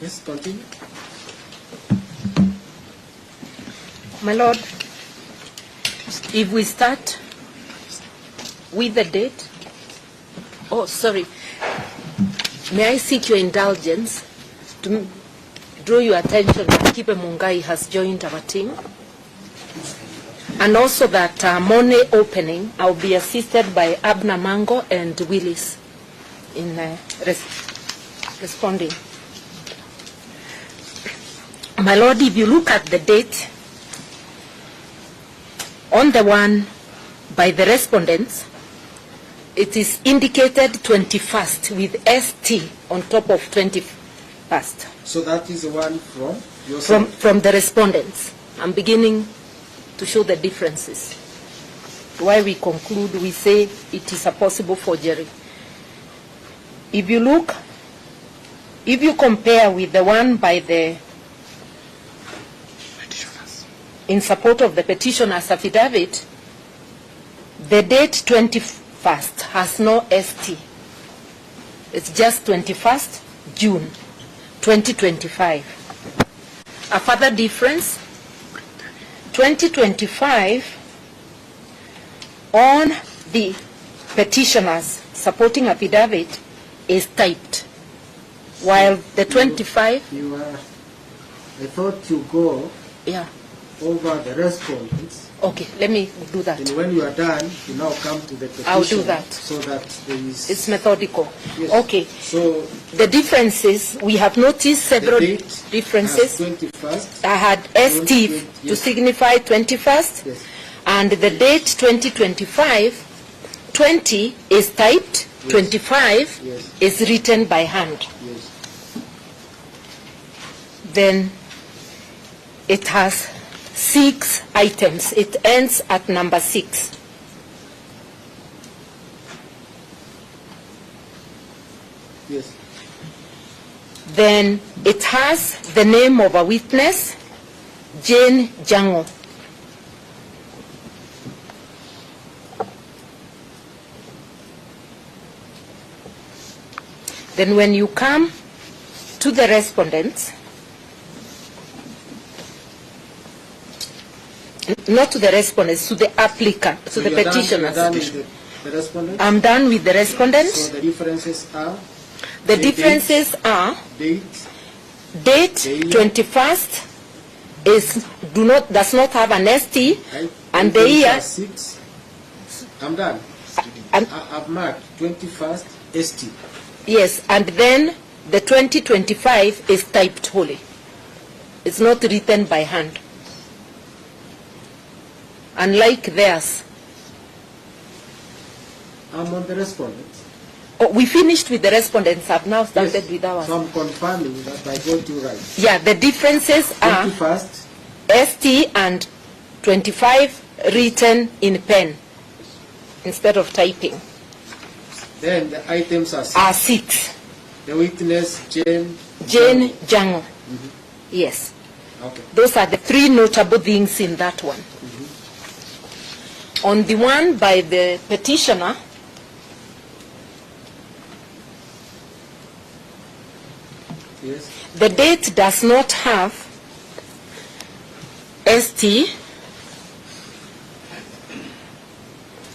Yes, continue. My Lord, if we start with the date, oh, sorry, may I seek your indulgence to draw your attention that Kipe Mungai has joined our team, and also that Monday opening, I'll be assisted by Abna Mango and Willis in responding. My Lord, if you look at the date, on the one by the respondents, it is indicated 21st with ST on top of 21st. So that is the one from yourself? From the respondents. I'm beginning to show the differences. Why we conclude, we say it is a possible forgery. If you look, if you compare with the one by the in support of the petitioner's affidavit, the date 21st has no ST. It's just 21st June 2025. A further difference, 2025 on the petitioner's supporting affidavit is typed, while the 25... I thought you go... Yeah. Over the respondents. Okay, let me do that. And when you are done, you now come to the petition. I'll do that. So that there is... It's methodical. Yes. Okay. So the differences, we have noticed several differences. 21st. I had ST to signify 21st. Yes. And the date 2025, 20 is typed, yes. 25 yes. is written by hand. Yes. Then it has 6 items. It ends at number 6. Yes. Then it has the name of a witness, Jane Jango. Then when you come to the respondents, not to the respondents, to the applicant, to the petitioners. I'm done with the respondents. So the differences are? The differences are date 21st does not have an ST, and the year. 6. I'm done. I've marked 21st ST. Yes, and then the 2025 is typed wholly. It's not written by hand. Unlike theirs. I'm on the respondents. Oh, we finished with the respondents. I've now started with ours. So I'm confirming that I got you right. Yeah, the differences are 21st ST and 25 written in pen instead of typing. Then the items are 6. The witness, Jane Jango. Yes. Okay. Those are the 3 notable things in that one. On the one by the petitioner, yes. The date does not have ST,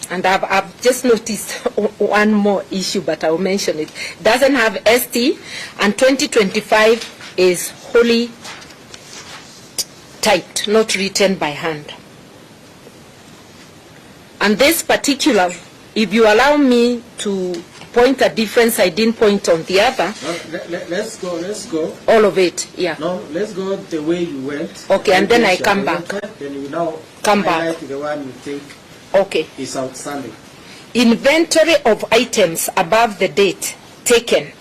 and I've just noticed one more issue, but I'll mention it. Doesn't have ST, and 2025 is wholly typed, not written by hand. And this particular, if you allow me to point a difference I didn't point on the other. Let's go. All of it, yeah. No, let's go the way you went. Okay, and then I come back. Then you now come back. The one you think is outstanding. Inventory of items above the date taken.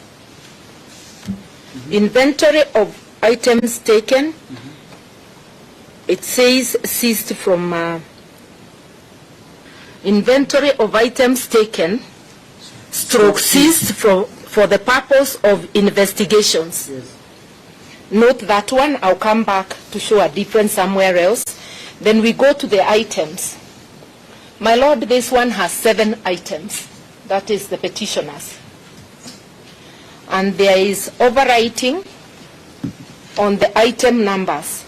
Inventory of items taken. It says ceased from inventory of items taken, stroke ceased for the purpose of investigations. Yes. Note that one. I'll come back to show a difference somewhere else. Then we go to the items. My Lord, this one has 7 items. That is the petitioners. And there is overwriting on the item numbers.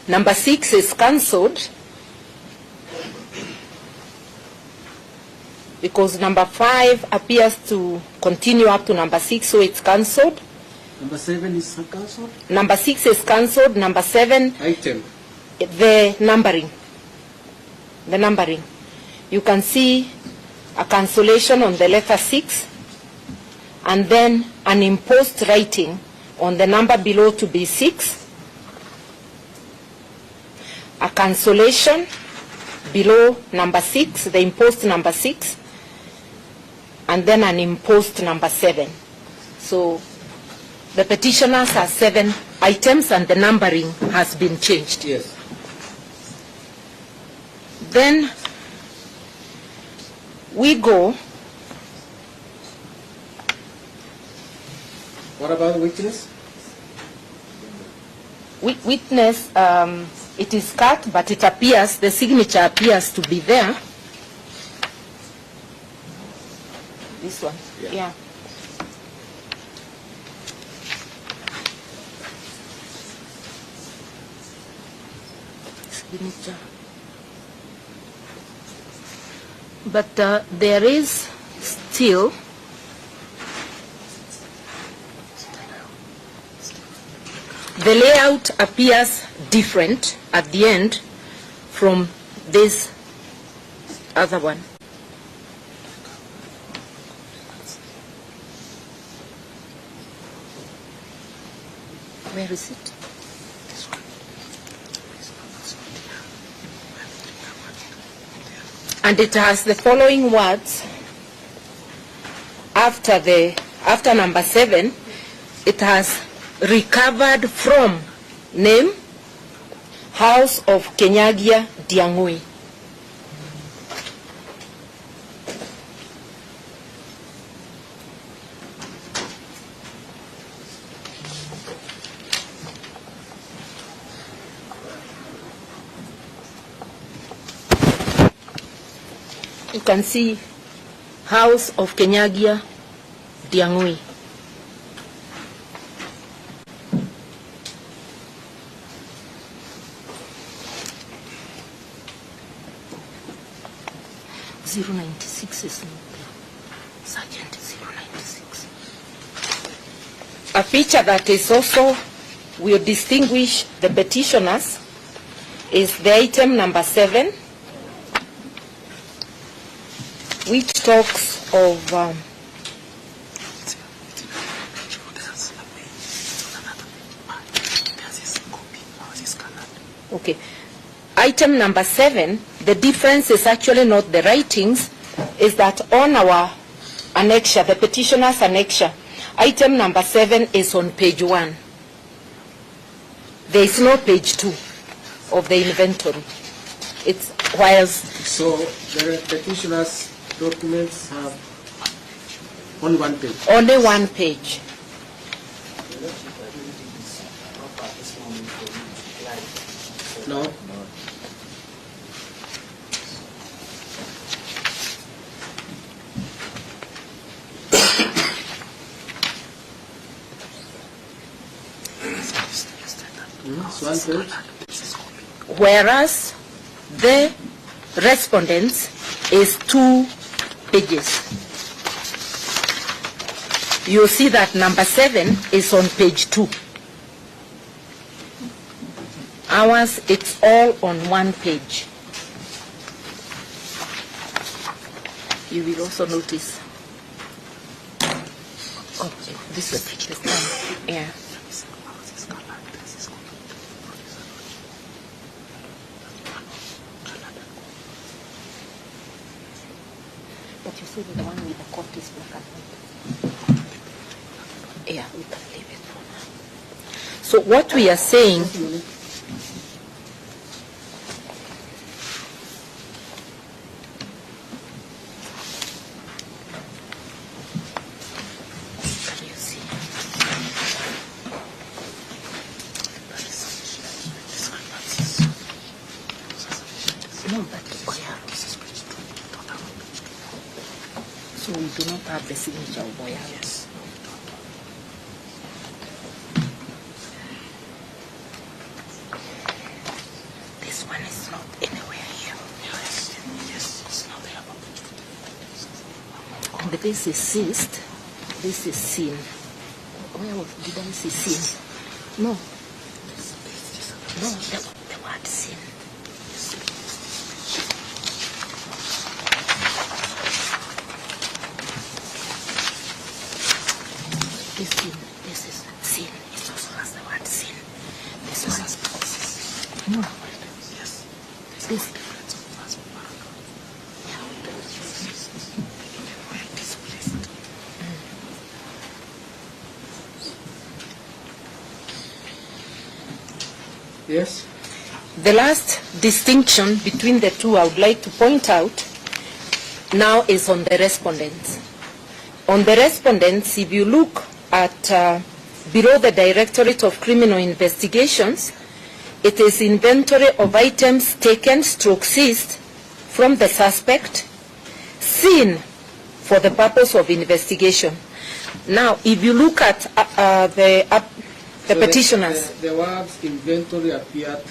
Number 6 is cancelled because number 5 appears to continue up to number 6, so it's cancelled. Number 7 is cancelled. Number 6 is cancelled. Number 7, item. The numbering. The numbering. You can see a cancellation on the letter 6, and then an imposed writing on the number below to be 6. A cancellation below number 6, the imposed number 6, and then an imposed number 7. So the petitioners have 7 items and the numbering has been changed. Yes. Then we go. What about the witness? Witness, it is cut, but it appears, the signature appears to be there. This one, yeah. Signature. But there is still the layout appears different at the end from this other one. Where is it? And it has the following words after number 7. It has recovered from name House of Kenyagia Ndiangui. You can see House of Kenyagia Ndiangui. .096 is not there. Sergeant 096. A feature that is also will distinguish the petitioners is the item number 7, which talks of okay. Item number 7, the difference is actually not the writings, is that on our annexure, the petitioner's annexure, item number 7 is on page 1. There is no page 2 of the inventory. It's whilst... So the petitioner's documents have only 1 page? Only 1 page. No? It's 1 page. Whereas the respondents is 2 pages. You see that number 7 is on page 2. Ours, it's all on 1 page. You will also notice. Oh, this is the time. Yeah. But you see the one with the coat is black and white. Yeah, we can leave it for now. So what we are saying... So we do not have the signature of Boya. Yes. This one is not anywhere here. Yes, it's not there. And this is ceased. This is seen. Where did I see seen? No. No, the word seen. This is sin. It also has the word sin. This one. No. Yes. This. Yes. The last distinction between the two I would like to point out now is on the respondents. On the respondents, if you look at below the Directorate of Criminal Investigations, it is inventory of items taken / seized from the suspect, seen for the purpose of investigation. Now, if you look at the petitioners, the words inventory appear at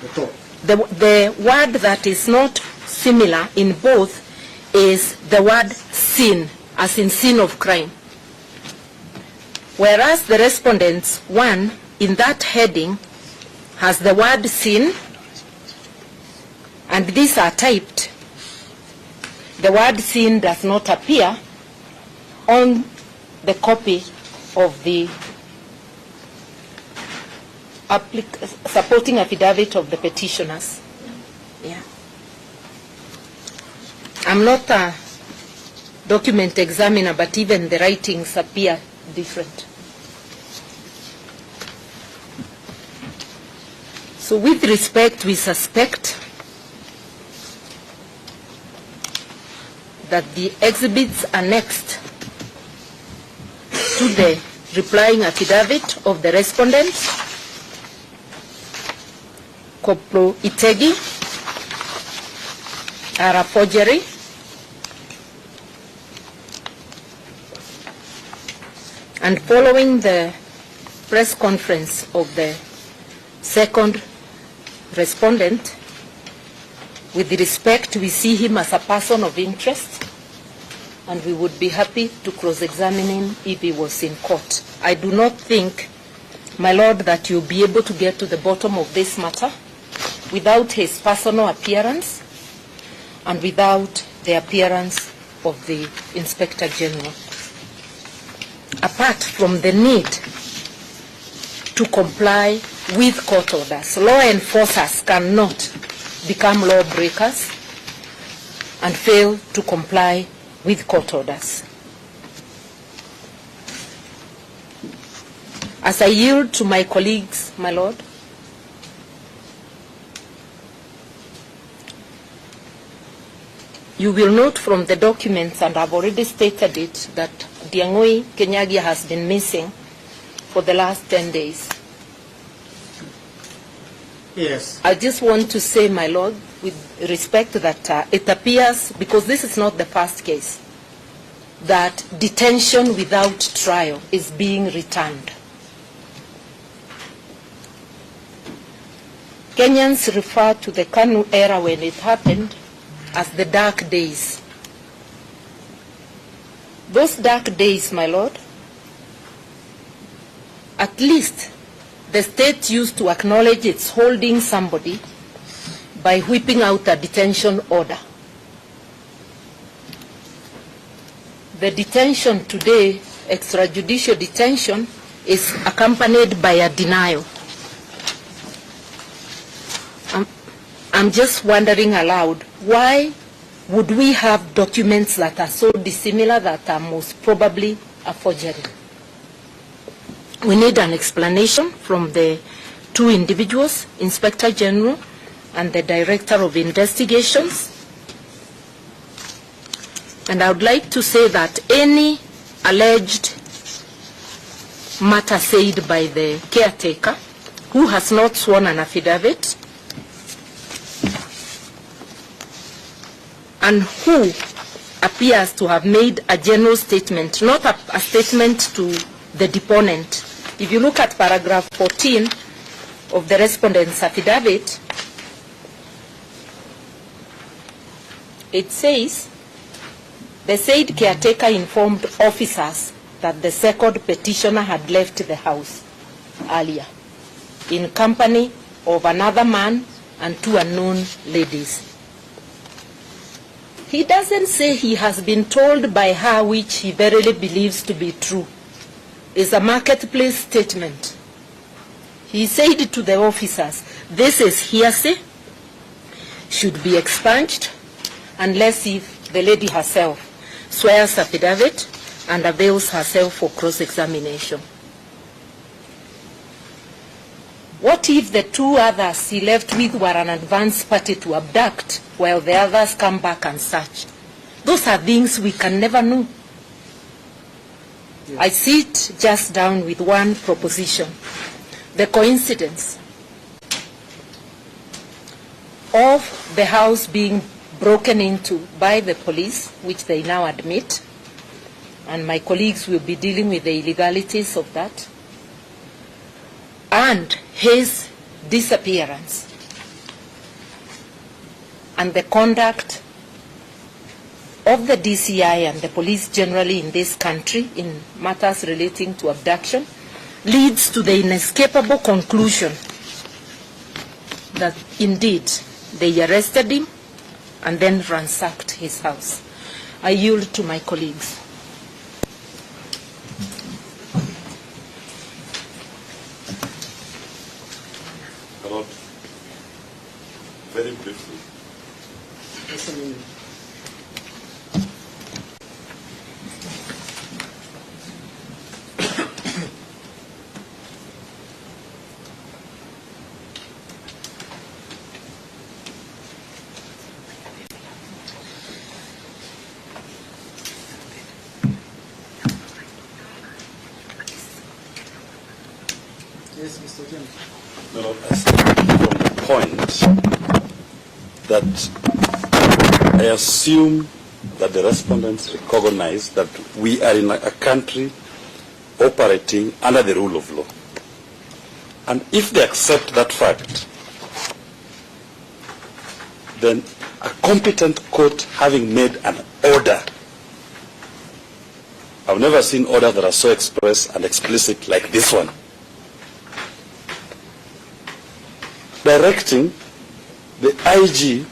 the top. The word that is not similar in both is the word sin, as in sin of crime. Whereas the respondents one in that heading has the word sin, and these are typed. The word sin does not appear on the copy of the supporting affidavit of the petitioners. Yeah. I'm not a document examiner, but even the writings appear different. So with respect, we suspect that the exhibits annexed to the replying affidavit of the respondent, Koplo Itegi, are a forgery. And following the press conference of the second respondent, with respect, we see him as a person of interest, and we would be happy to cross-examine him if he was in court. I do not think, my Lord, that you'll be able to get to the bottom of this matter without his personal appearance and without the appearance of the Inspector General. Apart from the need to comply with court orders, law enforcers cannot become lawbreakers and fail to comply with court orders. As I yield to my colleagues, my Lord, you will note from the documents, and I've already stated it, that Ndiangui Kenyagia has been missing for the last 10 days. Yes. I just want to say, my Lord, with respect, that it appears, because this is not the first case, that detention without trial is being returned. Kenyans refer to the Kanu era when it happened as the dark days. Those dark days, my Lord, at least the state used to acknowledge it's holding somebody by whipping out a detention order. The detention today, extrajudicial detention, is accompanied by a denial. I'm just wondering aloud, why would we have documents that are so dissimilar that are most probably a forgery? We need an explanation from the two individuals, Inspector General and the Director of Investigations. And I would like to say that any alleged matter said by the caretaker who has not sworn an affidavit and who appears to have made a general statement, not a statement to the deponent. If you look at paragraph 14 of the respondent's affidavit, it says, the said caretaker informed officers that the second petitioner had left the house earlier in company of another man and 2 unknown ladies. He doesn't say he has been told by her, which he verily believes to be true. It's a marketplace statement. He said to the officers, this is hearsay, should be expunged, unless if the lady herself swears affidavit and avails herself for cross-examination. What if the 2 others he left with were an advance party to abduct while the others come back and search? Those are things we can never know. Yes. I sit just down with one proposition. The coincidence of the house being broken into by the police, which they now admit, and my colleagues will be dealing with the illegalities of that, and his disappearance, and the conduct of the DCI and the police generally in this country in matters relating to abduction, leads to the inescapable conclusion that indeed they arrested him and then ransacked his house. I yield to my colleagues. Very briefly. Yes, Mr. James. No, from the point that I assume that the respondents recognize that we are in a country operating under the rule of law. And if they accept that fact, then a competent court having made an order, I've never seen orders that are so express and explicit like this one, directing the IG